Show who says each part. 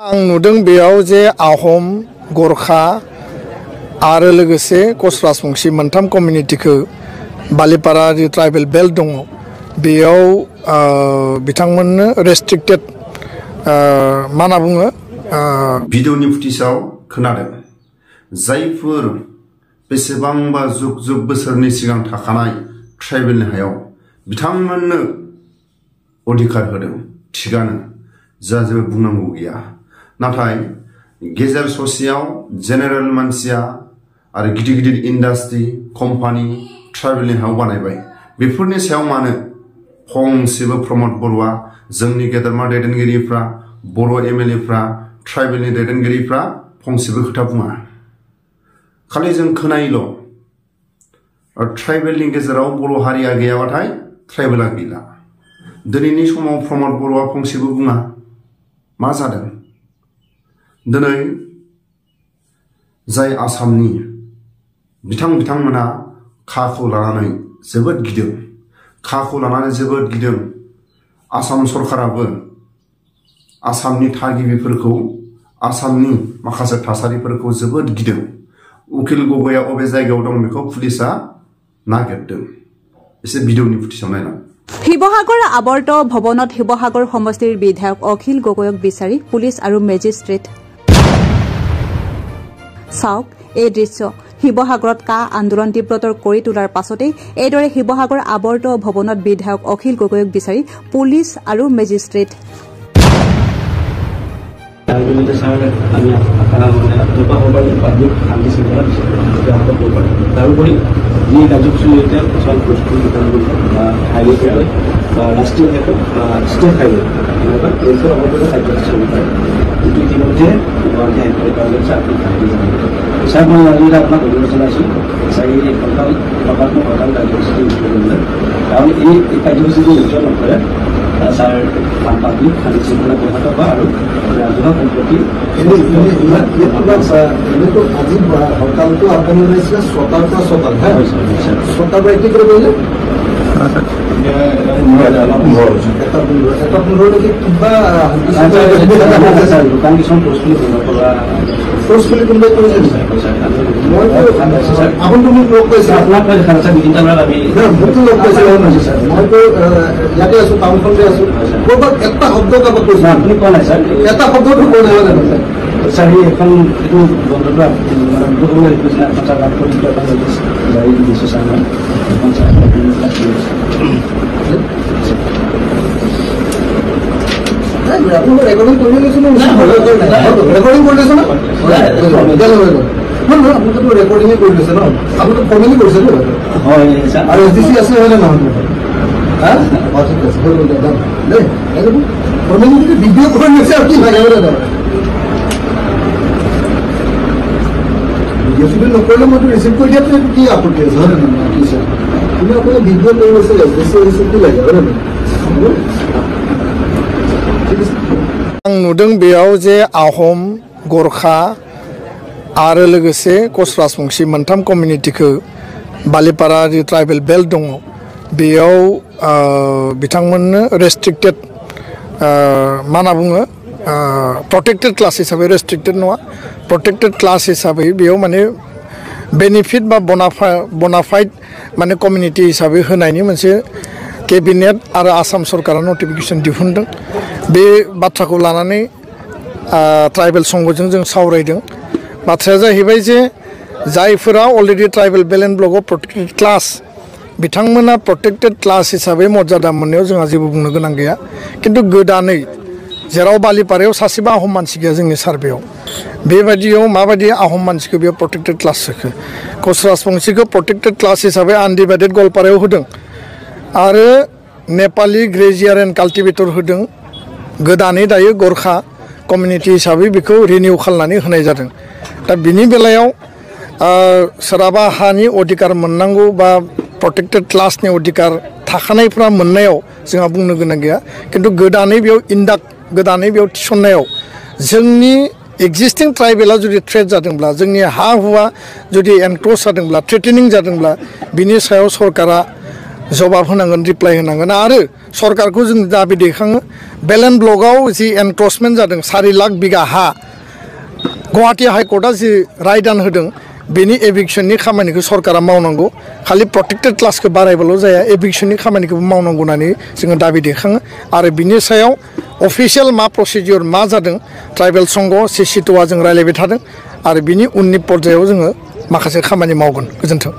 Speaker 1: आं नुदों बेयाव जे आहम गोरखा आरो लोगोसे कच राजबंशी मोनथाम कमिउनिटिखौ बालिपारा जि ट्राइबेल बेल्ट दङ बेयाव बिथांमोननो रेस्ट्रिक्टेड मा होनना बुङो
Speaker 2: भिडिअनि फुटेजाव खोनादों जायफोर बेसेबांबा जुग जुग बोसोरनि सिगां थाखानाय ट्राइबेलनि हायाव बिथांमोननो अधिकार होदों थिगानो जा जेबो बुंनांगौ गैया नाथाय गेजेर ससेयाव जेनेरेल मानसिया आरो गिदिर गिदिर इन्डास्ट्रि कम्पानि ट्राइबेलनि हायाव बानायबाय बेफोरनि सायाव मानो फंसेबो प्रमद बर'आ जोंनि गेदेरमा दैदेनगिरिफ्रा बर' एमएलएफ्रा ट्राइबेलनि दैदेनगिरिफ्रा फंसेबो खोथा बुङा खालि जों खोनायोल' ट्राइबेलनि गेजेराव बर' हारिया गैयाबाथाय ट्राइबेला गैला दिनैनि समाव प्रमद बर'आ फंसेबो बुङा मा जादों दिनै जाय आसामनि बिथांमोना खाखौ लानानै जोबोद गिदों आसाम सरकाराबो आसामनि थागिबिफोरखौ आसामनि माखासे थासारिफोरखौ जोबोद गिदों उखिल गगोया अबे जायगायाव दं बेखौ पुलिसा नागिरदों एसे भिडिअनि फुटेजाव नायलां
Speaker 3: শিৱসাগৰ আৱৰ্ত ভৱনত শিৱসাগৰ সমষ্টিৰ বিধায়ক অখিল গগৈক বিচাৰি পুলিচ আৰু মেজিষ্ট্ৰেট চাওক এই দৃশ্য শিৱসাগৰত কা আন্দোলন তীব্ৰতৰ কৰি তোলাৰ পাছতে এইদৰে শিৱসাগৰ আৱৰ্ত ভৱনত বিধায়ক অখিল গগৈক বিচাৰি পুলিচ আৰু মেজিষ্ট্ৰেট
Speaker 4: তাৰোপৰি যি কাৰ্যসূচী এতিয়া কিছুমান প্ৰস্তুতি হাইৱে বা ৰাষ্ট্ৰীয় ঘাটত ষ্টেট হাইৱে এনেকুৱা এইবোৰ অৱশ্যে কাৰ্যসূচী হ'ব পাৰে কিন্তু ইতিমধ্যে ছাৰ মই আজি আপোনাক অনুৰোধ জনাইছোঁ ছাৰ এই সকাত্মক কাৰ্যসূচীটো উদ্যোগ কাৰণ এই কাৰ্যসূচীটো উজ্জ্বল নকৰে ছাৰ পাব্লিক শান্তি শৃংখলা ব্যাহত হোৱা আৰু ৰাজহুৱা সম্পত্তি
Speaker 5: আজি হৰতালটো আৰম্ভ হৈছিলে 6টাৰ পৰা 6টাৰ পৰা কি কৰিব পাৰিলে
Speaker 4: দোকান কিছুমান ফৰ্চফুলি বন্ধ কৰা
Speaker 5: ফৰ্চফুলি কোনোবাই কৰিছে আপুনি মোক লগ পাইছে
Speaker 4: আপোনাক বিভিন্ন আমি
Speaker 5: মোকতো লগ পাইছে মইতো ইয়াতে আছো টাউনখনতে আছো ক'ৰবাত এটা শব্দ কাৰোবাক কৈছে
Speaker 4: আপুনি কোৱা নাই ছাৰ
Speaker 5: এটা শব্দটো কোৱা নাই জানো
Speaker 4: ছাৰ এখন এইটো বন্ধটো জাৰি দিছোঁ ছাৰ মই
Speaker 5: আপোনালোক ৰেকৰ্ডিং কৰি লৈছো ৰেকৰ্ডিং কৰি লৈছে ন আপোনালোকেতো ৰেকৰ্ডিঙে কৰি লৈছে ন আপোনালোকে ফৰ্মেলি কৰিছে ন
Speaker 4: হয়
Speaker 5: আৰু এছ ডি চি আছে হয়নে নহয় ঠিক আছে হৈ গ'ল দেই ফৰ্মেলি যদি ভিডিঅ' কৰি লৈছে আৰু কি ভাগে ভিডিঅ' চিডিঅ' নকৰিলে মইতো ৰিচিভ কৰি দিয়াতো কি আপত্তি আছে হয় নে নহয় কিন্তু আপুনি ভিডিঅ' কৰি লৈছে এছ ডি চি ৰিচিভটো লাগে হয় নে নহয়
Speaker 1: आं नुदों बेयाव जे आहम गोरखा आरो लोगोसे कच राजबंशी मोनथाम कमिउनिटिखौ बालिपारा जि ट्राइबेल बेल्ट दङ बेयाव बिथांमोननो रेस्ट्रिक्टेड मा होनना बुङो प्रटेक्टेड क्लास हिसाबै रेस्ट्रिक्टेड नङा प्रटेक्टेड क्लास हिसाबै बेयाव माने बेनिफिट बा बनाफाइड माने कमिउनिटि हिसाबै होनायनि मोनसे केबिनेट आरो आसाम सरकारा नटिफिकेसन दिहुनदों बे बाथ्राखौ लानानै ट्राइबेल संघजों जों सावरायदों बाथ्राया जाहैबाय जे जायफोरा अलरेडि ट्राइबेल बेल्ट एन्ड ब्लकआव प्रटेक्टेड क्लास बिथांमोना प्रटेक्टेड क्लास हिसाबै मर्यादा मोननायाव जोंहा जेबो बुंनो गोनां गैया किन्तु गोदानै जेराव बालिपारायाव सासेबो आहम मानसि गैया जोंनि सार्भेयाव बेबायदियाव माबायदि आहम मानसिखौ बेयाव प्रटेक्टेड क्लास होखो कच राजबंशीखौ प्रटेक्टेड क्लास हिसाबै आनडिभाइडेड गवालपारायाव होदों आरो नेपाली ग्रेजियार एन्ड काल्टिभेटर होदों गोदानै दायो गोरखा कमिउनिटि हिसाबै बेखौ रिनिउ खालामनानै होनाय जादों दा बिनि बेलायाव सोरहाबा हानि अधिकार मोननांगौ बा प्रटेक्टेड क्लासनि अधिकार थाखानायफ्रा मोननायाव जोंहा बुंनो गोनां गैया किन्तु गोदानै बेयाव थिसननायाव जोंनि एक्जिस्टिं ट्राइबेला जुदि थ्रेट जादोंब्ला जोंनि हा हुआ जुदि एनक्ल'ज जादोंब्ला थ्रेटेनिं जादोंब्ला बिनि सायाव सरकारा जवाब होनांगोन रिप्लाय होनांगोन आरो सरकारखौ जों दाबि दैखाङो बेलेन ब्लकआव जि एनक्रचमेन्ट जादों 4 लाख बिगा हा गुवाहाटी हाइकर्टआ जि रायदान होदों बेनि एभिक्शननि खामानिखौ सरकारा मावनांगौ खालि प्रोटेक्टेड क्लासखौ बारायबाल' जाया एभिक्शननि खामानिखौबो मावनांगौ होननानै जोङो दाबि दैखाङो आरो बिनि सायाव अफिसियेल मा प्रसिडियर मा जादों ट्राइबेल संघ सिसिट'आ जों रायलायबाय थादों आरो बिनि उननि पर्यायाव जोङो माखासे खामानि मावगोन गोजोन्थों